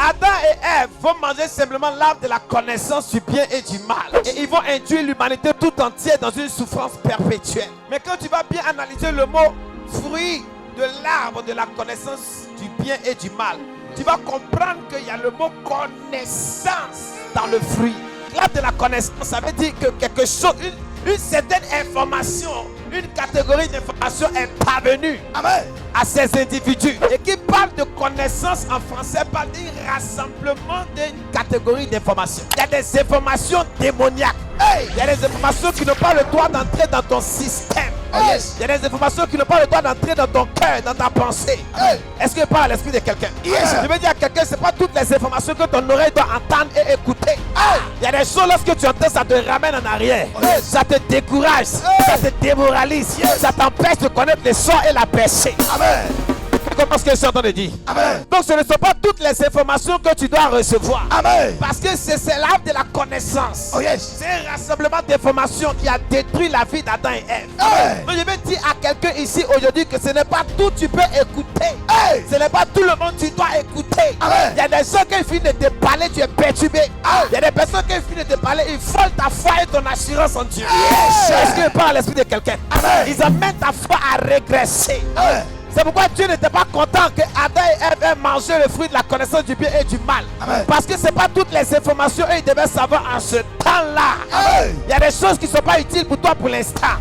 Adam et Ève vont manger simplement l'arbre de la connaissance du bien et du mal. Et ils vont induire l'humanité tout entière dans une souffrance perpétuelle. Mais quand tu vas bien analyser le mot fruit de l'arbre de la connaissance du bien et du mal, tu vas comprendre qu'il y a le mot connaissance dans le fruit. L'arbre de la connaissance, ça veut dire que quelque chose, une certaine information, une catégorie d'information est parvenue à ces individus. Et qui parle de connaissance en français parle d'un rassemblement d'une catégorie d'informations. Il y a des informations démoniaques. Il y a des informations qui n'ont pas le droit d'entrer dans ton système. Il y a des informations qui n'ont pas le droit d'entrer dans ton cœur, dans ta pensée. Est-ce que parle à l'esprit de quelqu'un? Je veux dire à quelqu'un, ce n'est pas toutes les informations que ton oreille doit entendre et écouter. Il y a des choses, lorsque tu entends, ça te ramène en arrière. Ça te décourage, ça te démoralise, ça t'empêche de connaître les sons et la péché. Amen. Comment ce que je suis en train de dire? Amen. Donc ce ne sont pas toutes les informations que tu dois recevoir. Amen. Parce que c'est l'arbre de la connaissance. C'est un rassemblement d'informations qui a détruit la vie d'Adam et Ève. Donc je vais dire à quelqu'un ici aujourd'hui que ce n'est pas tout tu peux écouter. Ce n'est pas tout le monde tu dois écouter. Il y a des gens qui finissent de te parler, tu es perturbé. Il y a des personnes qui finissent de te parler, ils volent ta foi et ton assurance en Dieu. Est-ce que je parle à l'esprit de quelqu'un? Ils amènent ta foi à régresser. C'est pourquoi Dieu n'était pas content que Adam et Ève aient mangé le fruit de la connaissance du bien et du mal. Amen. Parce que ce n'est pas toutes les informations qu'ils devaient savoir en ce temps-là. Il y a des choses qui ne sont pas utiles pour toi pour l'instant.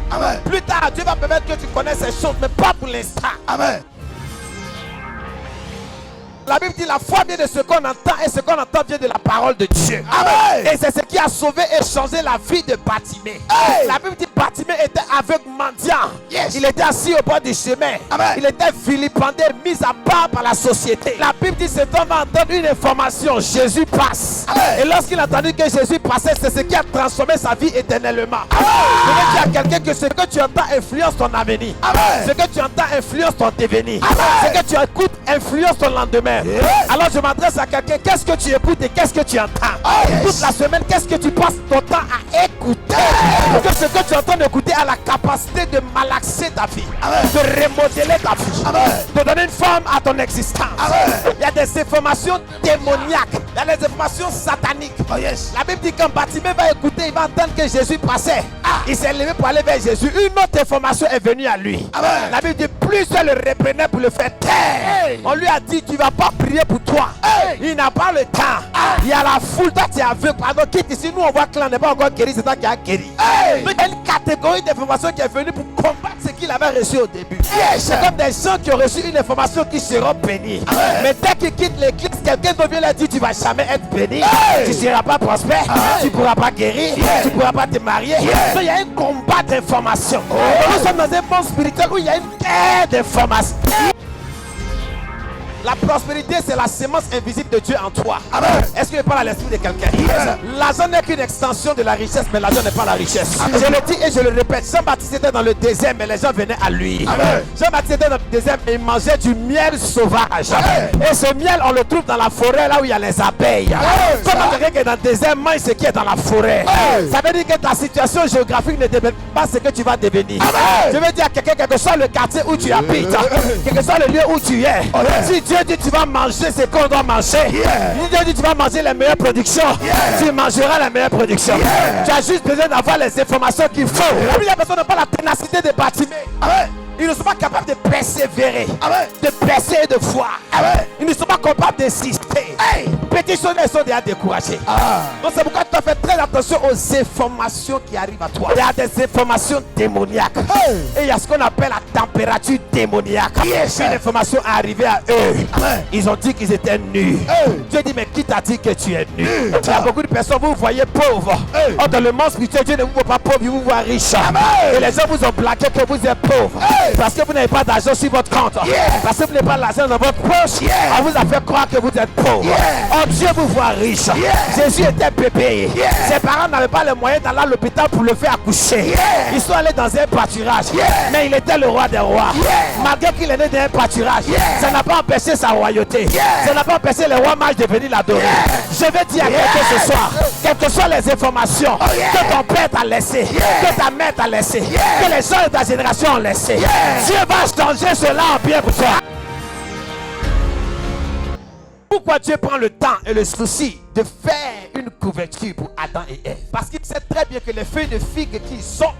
Plus tard, Dieu va permettre que tu connaisses ces choses, mais pas pour l'instant. Amen. La Bible dit la foi vient de ce qu'on entend et ce qu'on entend vient de la parole de Dieu. Amen. Et c'est ce qui a sauvé et changé la vie de Bartimée. La Bible dit Bartimée était aveugle mendiant. Il était assis au bord du chemin. Amen. Il était vilipendé, mis à part par la société. La Bible dit cet homme va entendre une information. Jésus passe. Amen. Et lorsqu'il a entendu que Jésus passait, c'est ce qui a transformé sa vie éternellement. Je veux dire à quelqu'un que ce que tu entends influence ton avenir. Amen. Ce que tu entends influence ton devenir. Amen. Ce que tu écoutes influence ton lendemain. Alors je m'adresse à quelqu'un, qu'est-ce que tu écoutes et qu'est-ce que tu entends? Toute la semaine, qu'est-ce que tu passes ton temps à écouter? Parce que ce que tu es en train d'écouter a la capacité de malaxer ta vie, de remodeler ta vie, de donner une forme à ton existence. Il y a des informations démoniaques, il y a des informations sataniques. La Bible dit quand Bartimée va écouter, il va entendre que Jésus passait. Il s'est levé pour aller vers Jésus. Une autre information est venue à lui. La Bible dit plusieurs le reprenaient pour le faire taire. On lui a dit tu ne vas pas prier pour toi. Il n'a pas le temps. Il y a la foule, toi tu es aveugle. Pardon, quitte ici. Nous on voit que l'on n'est pas encore guéri, c'est toi qui as guéri. Donc il y a une catégorie d'informations qui est venue pour combattre ce qu'il avait reçu au début. C'est comme des gens qui ont reçu une information qui seront bénis. Mais dès qu'ils quittent l'église, quelqu'un d'autre vient leur dire tu ne vas jamais être béni. Tu ne seras pas prospère. Tu ne pourras pas guérir. Tu ne pourras pas te marier. Donc il y a un combat d'informations. Nous sommes dans un monde spirituel où il y a une guerre d'informations. La prospérité, c'est la sémence invisible de Dieu en toi. Est-ce que je parle à l'esprit de quelqu'un? L'argent n'est qu'une extension de la richesse, mais l'argent n'est pas la richesse. Je le dis et je le répète. Jean-Baptiste était dans le désert, mais les gens venaient à lui. Jean-Baptiste était dans le désert et il mangeait du miel sauvage. Et ce miel, on le trouve dans la forêt, là où il y a les abeilles. Comment quelqu'un qui est dans le désert mange ce qui est dans la forêt? Ça veut dire que ta situation géographique ne détermine pas ce que tu vas devenir. Je veux dire à quelqu'un, quel que soit le quartier où tu habites, quel que soit le lieu où tu es, si Dieu dit tu vas manger ce qu'on doit manger, Dieu dit tu vas manger les meilleures productions, tu mangeras les meilleures productions. Tu as juste besoin d'avoir les informations qu'il faut. La première personne n'a pas la ténacité de Bartimée. Ils ne sont pas capables de persévérer, de percer et de voir. Ils ne sont pas capables d'insister. Petits sont déjà découragés. Donc c'est pourquoi tu dois faire très attention aux informations qui arrivent à toi. Il y a des informations démoniaques. Et il y a ce qu'on appelle la température démoniaque. Une information est arrivée à eux. Ils ont dit qu'ils étaient nus. Dieu dit mais qui t'a dit que tu es nu? Il y a beaucoup de personnes, vous vous voyez pauvres. Or dans le monde spirituel, Dieu ne vous voit pas pauvre, il vous voit riche. Et les gens vous ont blagué que vous êtes pauvre. Parce que vous n'avez pas d'argent sur votre compte. Parce que vous n'avez pas d'argent dans votre poche. On vous a fait croire que vous êtes pauvre. Oh Dieu vous voit riche. Jésus était bébé. Ses parents n'avaient pas les moyens d'aller à l'hôpital pour le faire accoucher. Ils sont allés dans un pâturage. Mais il était le roi des rois. Malgré qu'il est né dans un pâturage, ça n'a pas empêché sa royauté. Ça n'a pas empêché les rois mages de venir l'adorer. Je vais dire à quelqu'un ce soir, quelles que soient les informations que ton père t'a laissé, que ta mère t'a laissé, que les gens de ta génération ont laissé, Dieu va changer cela en bien pour toi. pourquoi Dieu prend le temps et le souci de faire une couverture pour Adam et Ève? Parce qu'il sait très bien que les feuilles de figue qui sont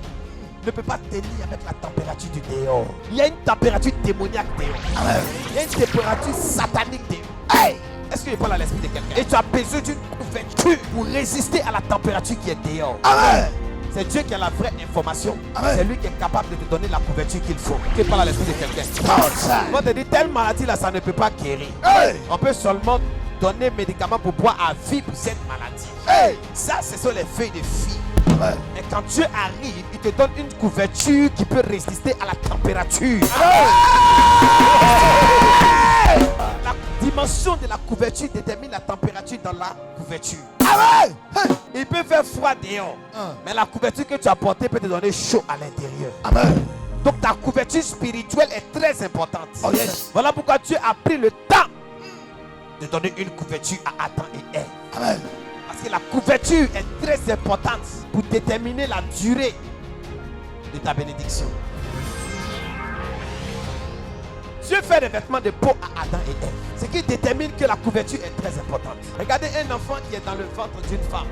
ne peut pas tenir avec la température du dehors. Il y a une température démoniaque dehors. Amen. Il y a une température satanique dehors. Hey! Est-ce que je parle à l'esprit de quelqu'un? Et tu as besoin d'une couverture pour résister à la température qui est dehors. Amen. C'est Dieu qui a la vraie information. Amen. C'est lui qui est capable de te donner la couverture qu'il faut. Que parle à l'esprit de quelqu'un? On te dit, telle maladie là, ça ne peut pas guérir. Hey! On peut seulement donner médicaments pour boire à vie pour cette maladie. Hey! Ça, ce sont les feuilles de figue. Et quand Dieu arrive, il te donne une couverture qui peut résister à la température. La dimension de la couverture détermine la température dans la couverture. Il peut faire froid dehors, mais la couverture que tu as portée peut te donner chaud à l'intérieur. Donc ta couverture spirituelle est très importante. Oh yes. Voilà pourquoi Dieu a pris le temps de donner une couverture à Adam et Ève. Amen. Parce que la couverture est très importante pour déterminer la durée de ta bénédiction. Dieu fait des vêtements de peau à Adam et Ève. Ce qui détermine que la couverture est très importante. Regardez un enfant qui est dans le ventre d'une femme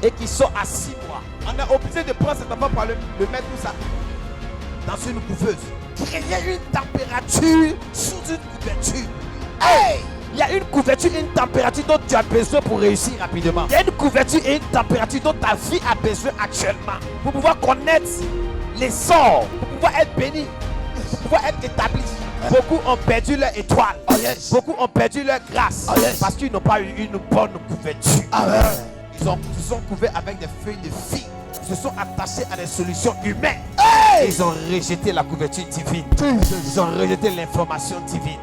et qui sort à 6 mois. On est obligé de prendre cet enfant pour le mettre où ça? Dans une couveuse. Créer une température sous une couverture. Hey! Il y a une couverture et une température dont tu as besoin pour réussir rapidement. Il y a une couverture et une température dont ta vie a besoin actuellement. Pour pouvoir connaître les sorts, pour pouvoir être béni, pour pouvoir être établi. Beaucoup ont perdu leur étoile. Oh yes. Beaucoup ont perdu leur grâce. Oh yes. Parce qu'ils n'ont pas eu une bonne couverture. Amen. Ils sont couverts avec des feuilles de figue. Ils se sont attachés à des solutions humaines. Hey! Ils ont rejeté la couverture divine. Ils ont rejeté l'information divine.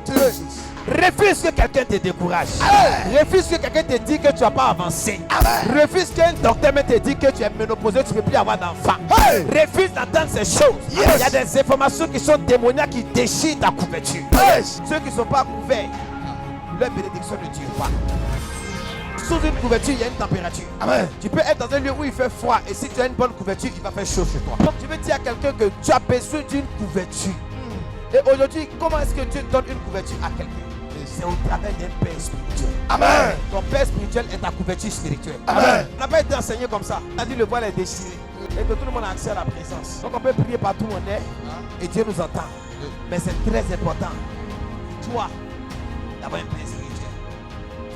Refuse que quelqu'un te décourage. Amen. Refuse que quelqu'un te dise que tu n'as pas avancé. Amen. Refuse qu'un docteur te dise que tu es ménopausé, tu ne peux plus avoir d'enfant. Hey! Refuse d'entendre ces choses. Yes. Il y a des informations qui sont démoniaques qui déchirent ta couverture. Yes. Ceux qui ne sont pas couverts, leur bénédiction ne dure pas. Sous une couverture, il y a une température. Amen. Tu peux être dans un lieu où il fait froid et si tu as une bonne couverture, il va faire chaud chez toi. Donc tu veux dire à quelqu'un que tu as besoin d'une couverture. Et aujourd'hui, comment est-ce que Dieu donne une couverture à quelqu'un? C'est au travers d'un père spirituel. Amen. Ton père spirituel est ta couverture spirituelle. Amen. On n'a pas été enseigné comme ça. On a dit le voile est déchiré et que tout le monde a accès à la présence. Donc on peut prier partout où on est et Dieu nous entend. Mais c'est très important, toi, d'avoir un père spirituel.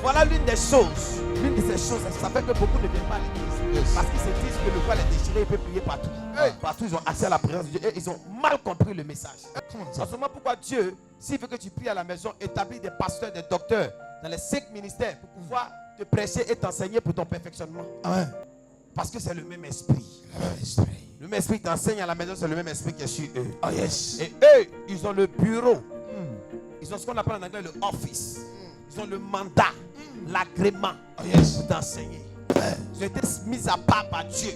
Voilà l'une des choses. L'une de ces choses, ça fait que beaucoup ne viennent pas à l'église. Yes. Parce qu'ils se disent que le voile est déchiré, il peut prier partout. Hey. Partout, ils ont accès à la présence de Dieu et ils ont mal compris le message. C'est seulement pourquoi Dieu, s'il veut que tu pries à la maison, établit des pasteurs, des docteurs dans les 5 ministères pour pouvoir te prêcher et t'enseigner pour ton perfectionnement. Amen. Parce que c'est le même esprit. Le même esprit qui t'enseigne à la maison, c'est le même esprit qui est sur eux. Oh yes. Et eux, ils ont le bureau. Ils ont ce qu'on appelle en anglais le office. Ils ont le mandat, l'agrément pour t'enseigner. Ils ont été mis à part par Dieu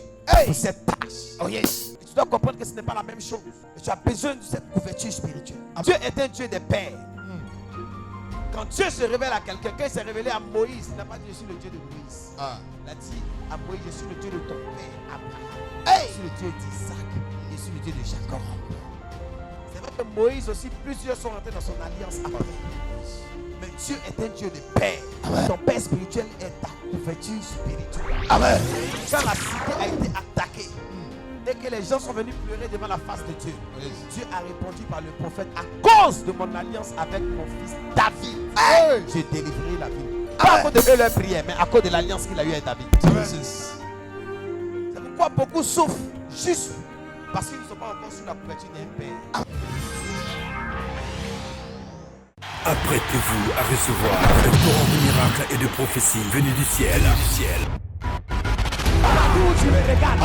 pour cette tâche. Oh yes. Et tu dois comprendre que ce n'est pas la même chose. Et tu as besoin de cette couverture spirituelle. Dieu est un Dieu des pères. Quand Dieu se révèle à quelqu'un, quand il s'est révélé à Moïse, il n'a pas dit je suis le Dieu de Moïse. Il a dit à Moïse, je suis le Dieu de ton père Abraham. Je suis le Dieu d'Isaac. Je suis le Dieu de Jacob. C'est vrai que Moïse aussi, plusieurs sont rentrés dans son alliance après. Mais Dieu est un Dieu de paix. Amen. Ton père spirituel est ta couverture spirituelle. Amen. Quand la cité a été attaquée et que les gens sont venus pleurer devant la face de Dieu, Dieu a répondu par le prophète, à cause de mon alliance avec mon fils David, j'ai délivré la ville. Pas à cause de eux leur prière, mais à cause de l'alliance qu'il a eue avec David. C'est pourquoi beaucoup souffrent juste parce qu'ils ne sont pas encore sous la couverture d'un père. Apprêtez-vous à recevoir le torrent de miracles et de prophéties venus du ciel. Partout où tu me regardes,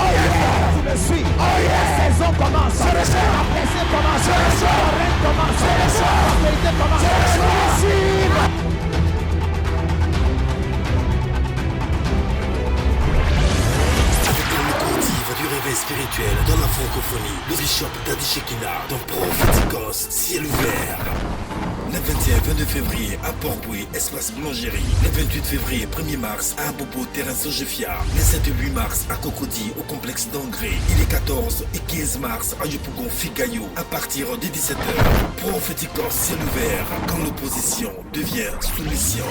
tu me suis. La saison commence. La blessure commence. La règne commence. La vérité commence. Du réveil spirituel dans la francophonie, le bishop Daddy Shekina dans Prophéticos, ciel ouvert. Le 21-22 février à Port-Bouilly, espace Boulangerie. Le 28 février 1er mars à Abobo, terrain Sojefia. Le 7 et 8 mars à Cocody, au complexe d'Angré. Et les 14 et 15 mars à Yopougon, Figayo, à partir de 17h. Prophéticos, ciel ouvert, quand l'opposition devient soumission.